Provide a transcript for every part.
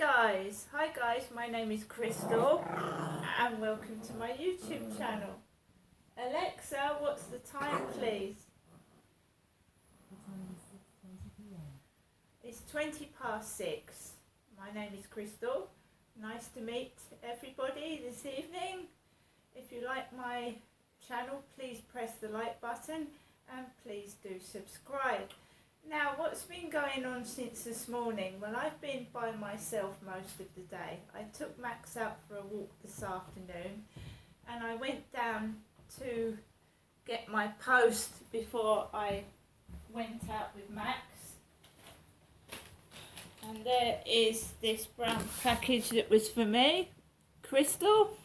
Hi guys, my name is Crystal and welcome to my YouTube channel. Alexa, what's the time please? It's 20 past 6. My name is Crystal. Nice to meet everybody this evening. If you like my channel, please press the like button and please do subscribe. Now, what's been going on since this morning? Well, I've been by myself most of the day. I took Max out for a walk this afternoon and I went down to get my post before I went out with Max. And there is this brown package that was for me, Crystal.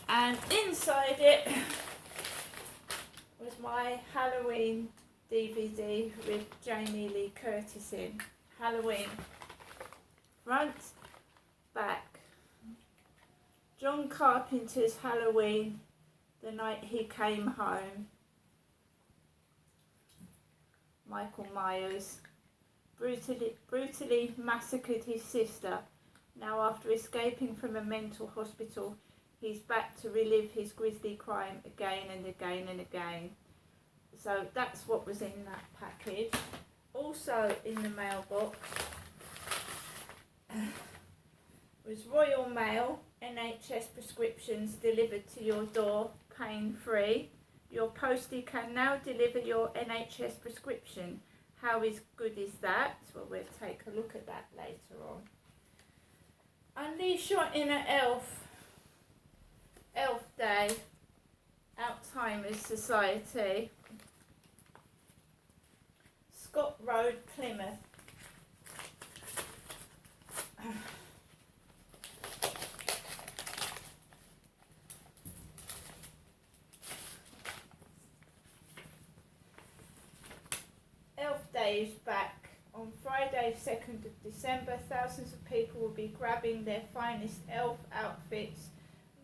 And inside it was my Halloween DVD with Jamie Lee Curtis in. Halloween. Front, back. John Carpenter's Halloween, the night he came home. Michael Myers brutally massacred his sister. Now, after escaping from a mental hospital, he's back to relive his grisly crime again and again and again. So that's what was in that package. Also in the mailbox was Royal Mail, NHS prescriptions delivered to your door, pain-free. Your postie can now deliver your NHS prescription. How good is that? Well, we'll take a look at that later on. Unleash your inner elf. Elf Day. Alzheimer's Society. Scott Road, Plymouth. Elf Day is back. On Friday, 2nd of December, thousands of people will be grabbing their finest elf outfits,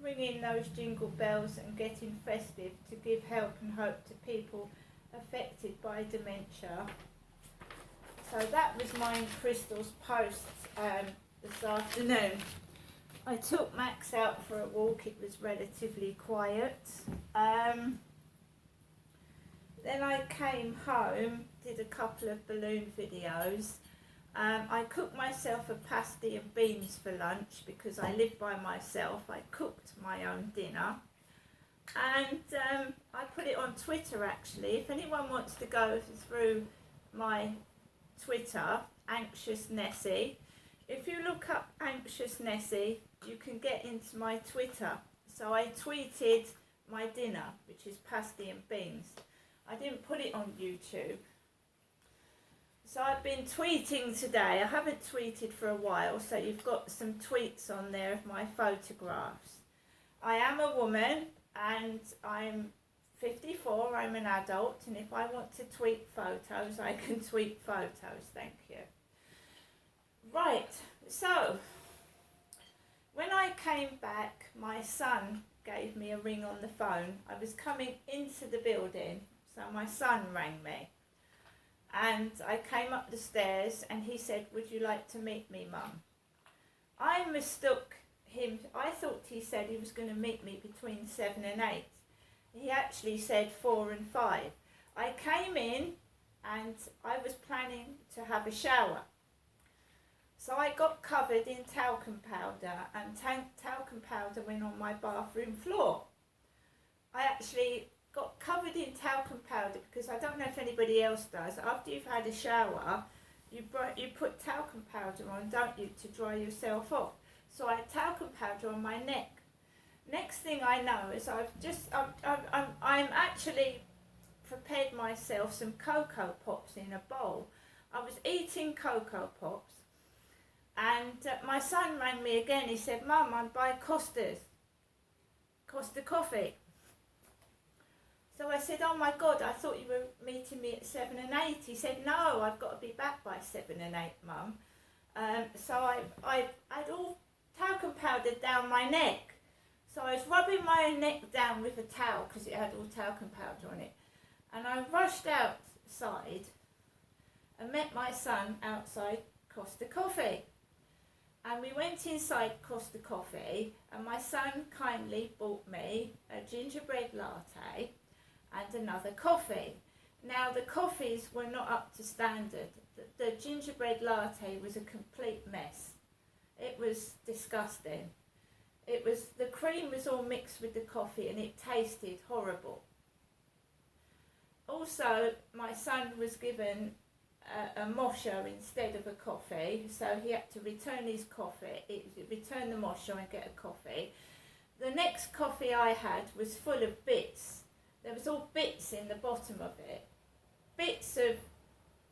ringing those jingle bells and getting festive to give help and hope to people affected by dementia. So that was mine, Crystal's post this afternoon. I took Max out for a walk. It was relatively quiet. Then I came home, did a couple of balloon videos. I cooked myself a pasty and beans for lunch because I live by myself. I cooked my own dinner. And I put it on Twitter actually. If anyone wants to go through my Twitter, Anxious Nessie. If you look up Anxious Nessie, you can get into my Twitter. So I tweeted my dinner, which is pasty and beans. I didn't put it on YouTube. So I've been tweeting today. I haven't tweeted for a while, so you've got some tweets on there of my photographs. I am a woman and I'm 54, I'm an adult, and if I want to tweet photos, I can tweet photos, thank you. Right, so, when I came back, my son gave me a ring on the phone. I was coming into the building, so my son rang me. And I came up the stairs, and he said, "Would you like to meet me, Mum?" I mistook him, I thought he said he was going to meet me between 7 and 8. He actually said 4 and 5. I came in and I was planning to have a shower. So I got covered in talcum powder and talcum powder went on my bathroom floor. I actually got covered in talcum powder because I don't know if anybody else does. After you've had a shower, you put talcum powder on, don't you, to dry yourself off. So I had talcum powder on my neck. Next thing I know is I'm actually prepared myself some Cocoa Pops in a bowl. I was eating Cocoa Pops and my son rang me again. He said, "Mum, I'm by Costa Coffee." So I said, "Oh my God, I thought you were meeting me at 7 and 8. He said, "No, I've got to be back by 7 and 8, Mum." So I had all talcum powder down my neck. So I was rubbing my neck down with a towel because it had all talcum powder on it. And I rushed outside and met my son outside Costa Coffee. And we went inside Costa Coffee, and my son kindly bought me a gingerbread latte and another coffee. Now the coffees were not up to standard. The gingerbread latte was a complete mess. It was disgusting. The cream was all mixed with the coffee and it tasted horrible. Also, my son was given a mosher instead of a coffee, so he had to return his coffee, return the mosher and get a coffee. The next coffee I had was full of bits. There was all bits in the bottom of it. Bits of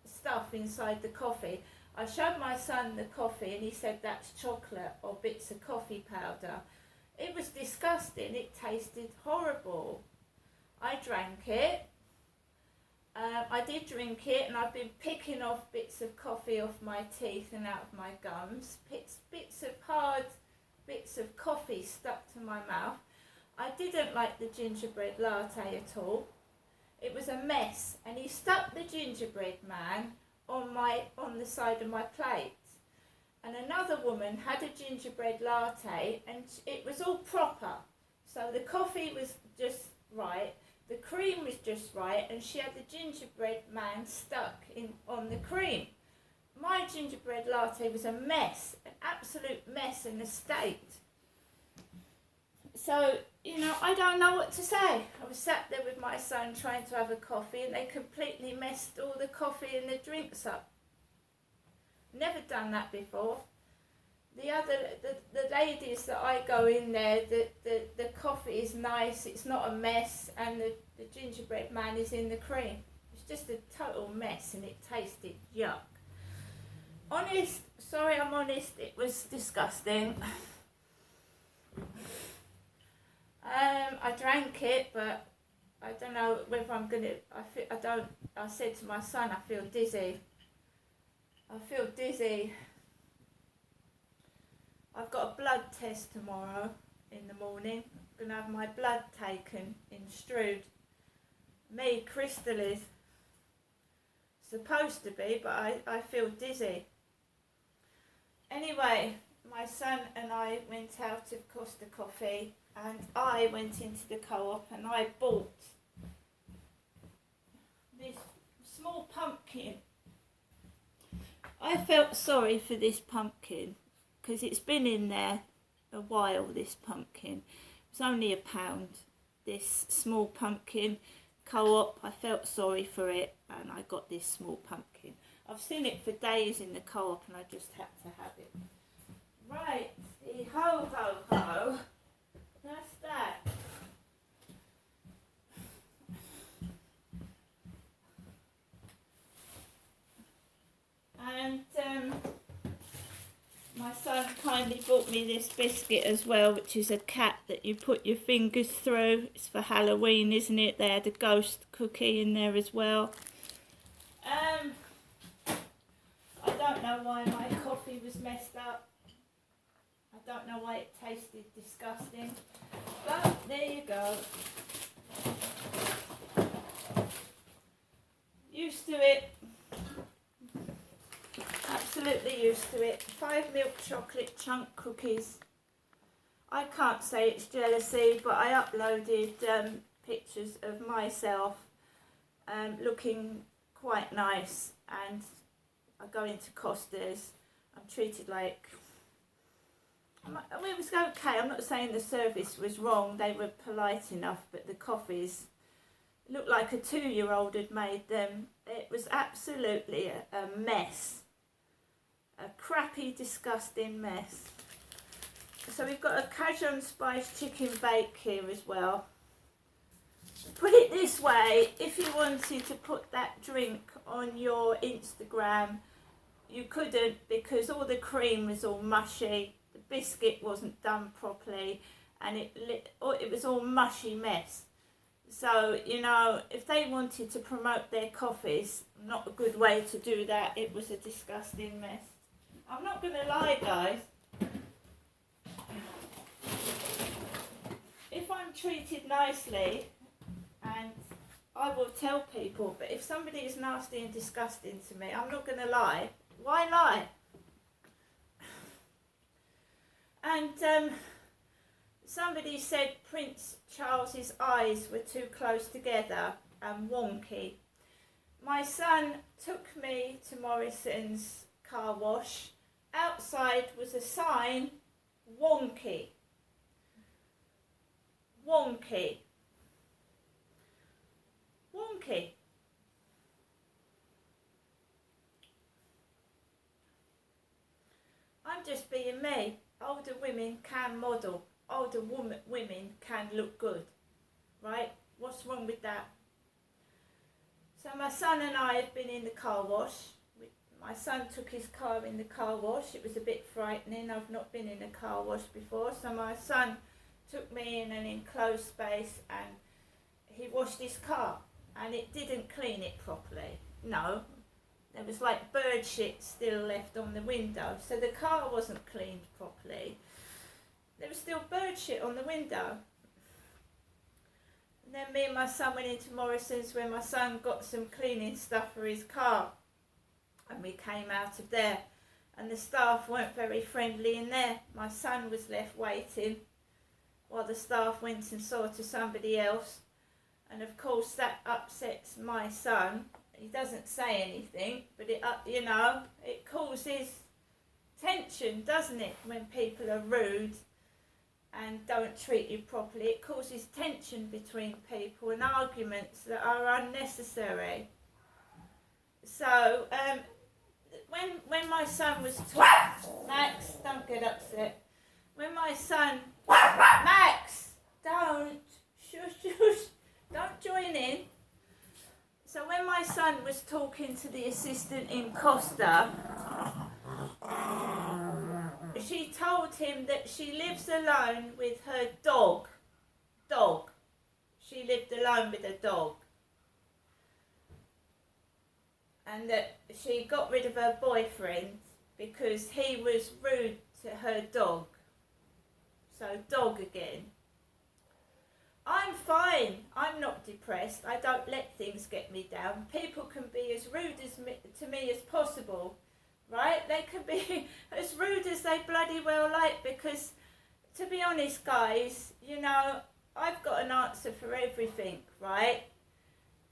stuff inside the coffee. I showed my son the coffee and he said that's chocolate or bits of coffee powder. It was disgusting. It tasted horrible. I drank it. I did drink it, and I've been picking off bits of coffee off my teeth and out of my gums. Bits of hard bits of coffee stuck to my mouth. I didn't like the gingerbread latte at all. It was a mess, and he stuck the gingerbread man on the side of my plate. And another woman had a gingerbread latte, and it was all proper. So the coffee was just right. The cream was just right, and she had the gingerbread man stuck on the cream. My gingerbread latte was a mess, an absolute mess in a state. So, I don't know what to say. I was sat there with my son trying to have a coffee, and they completely messed all the coffee and the drinks up. Never done that before. The ladies that I go in there, the coffee is nice, it's not a mess, and the gingerbread man is in the cream. It's just a total mess, and it tasted yuck. I'm honest, it was disgusting. I drank it, but I don't know whether I'm gonna. I said to my son, I feel dizzy. I've got a blood test tomorrow in the morning. I'm going to have my blood taken in Strood. Crystal is supposed to be, but I feel dizzy. Anyway, my son and I went out of Costa Coffee, and I went into the co-op and I bought this small pumpkin. I felt sorry for this pumpkin, because it's been in there a while, this pumpkin. It's only £1, this small pumpkin. Co-op, I felt sorry for it, and I got this small pumpkin. I've seen it for days in the co-op, and I just had to have it. Right, ho ho ho, that's that. And my son kindly bought me this biscuit as well, which is a cat that you put your fingers through. It's for Halloween, isn't it? They had a ghost cookie in there as well. I don't know why my coffee was messed up. I don't know why it tasted disgusting. But there you go. Used to it. Absolutely used to it. 5 milk chocolate chunk cookies. I can't say it's jealousy, but I uploaded pictures of myself looking quite nice, and I go into Costa's. I'm treated like... it was okay. I'm not saying the service was wrong. They were polite enough, but the coffees looked like a 2-year-old had made them. It was absolutely a mess. A crappy, disgusting mess. So we've got a Cajun spice chicken bake here as well. Put it this way, if you wanted to put that drink on your Instagram, you couldn't, because all the cream was all mushy, the biscuit wasn't done properly, and it was all mushy mess. So, if they wanted to promote their coffees, not a good way to do that. It was a disgusting mess. I'm not going to lie, guys. If I'm treated nicely, and I will tell people, but if somebody is nasty and disgusting to me, I'm not going to lie. Why lie? And somebody said Prince Charles's eyes were too close together and wonky. My son took me to Morrisons car wash. Outside was a sign, wonky. Wonky. Wonky. I'm just being me. Older women can model. Older women can look good. Right? What's wrong with that? So my son and I have been in the car wash. My son took his car in the car wash. It was a bit frightening. I've not been in a car wash before. So my son took me in an enclosed space and he washed his car. And it didn't clean it properly. No. There was like bird shit still left on the window. So the car wasn't cleaned properly. There was still bird shit on the window. And then me and my son went into Morrisons where my son got some cleaning stuff for his car. And we came out of there. And the staff weren't very friendly in there. My son was left waiting while the staff went and saw to somebody else. And of course that upsets my son. He doesn't say anything, but it causes tension, doesn't it, when people are rude and don't treat you properly. It causes tension between people and arguments that are unnecessary. So when my son was Max, don't get upset. When my son, Max, don't, shush, don't join in. So when my son was talking to the assistant in Costa, she told him that she lives alone with her dog. She lived alone with a dog. And that she got rid of her boyfriend because he was rude to her dog. So dog again. I'm fine. I'm not depressed. I don't let things get me down. People can be as rude to me as possible, right? They can be as rude as they bloody well like, because, to be honest, guys, I've got an answer for everything, right?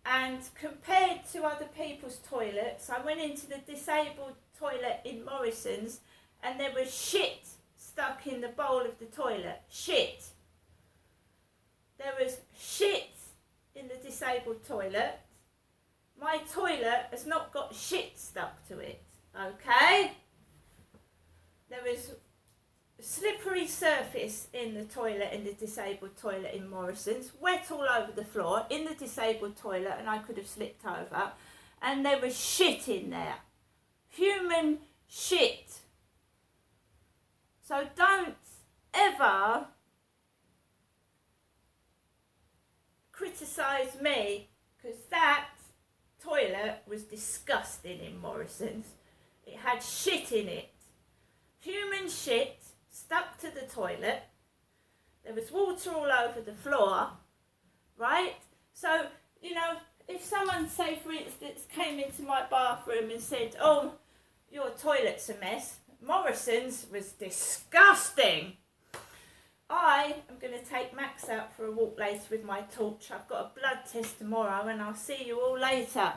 And compared to other people's toilets, I went into the disabled toilet in Morrisons and there was shit stuck in the bowl of the toilet. Shit. There was shit in the disabled toilet. My toilet has not got shit stuck to it, okay? There was a slippery surface in the toilet, in the disabled toilet in Morrisons, wet all over the floor in the disabled toilet, and I could have slipped over. And there was shit in there. Human shit. So don't ever criticise me, because that toilet was disgusting in Morrisons. It had shit in it. Human shit stuck to the toilet. There was water all over the floor, right? So, if someone, say for instance, came into my bathroom and said, oh, your toilet's a mess, Morrisons was disgusting. I am going to take Max out for a walk later with my torch. I've got a blood test tomorrow and I'll see you all later.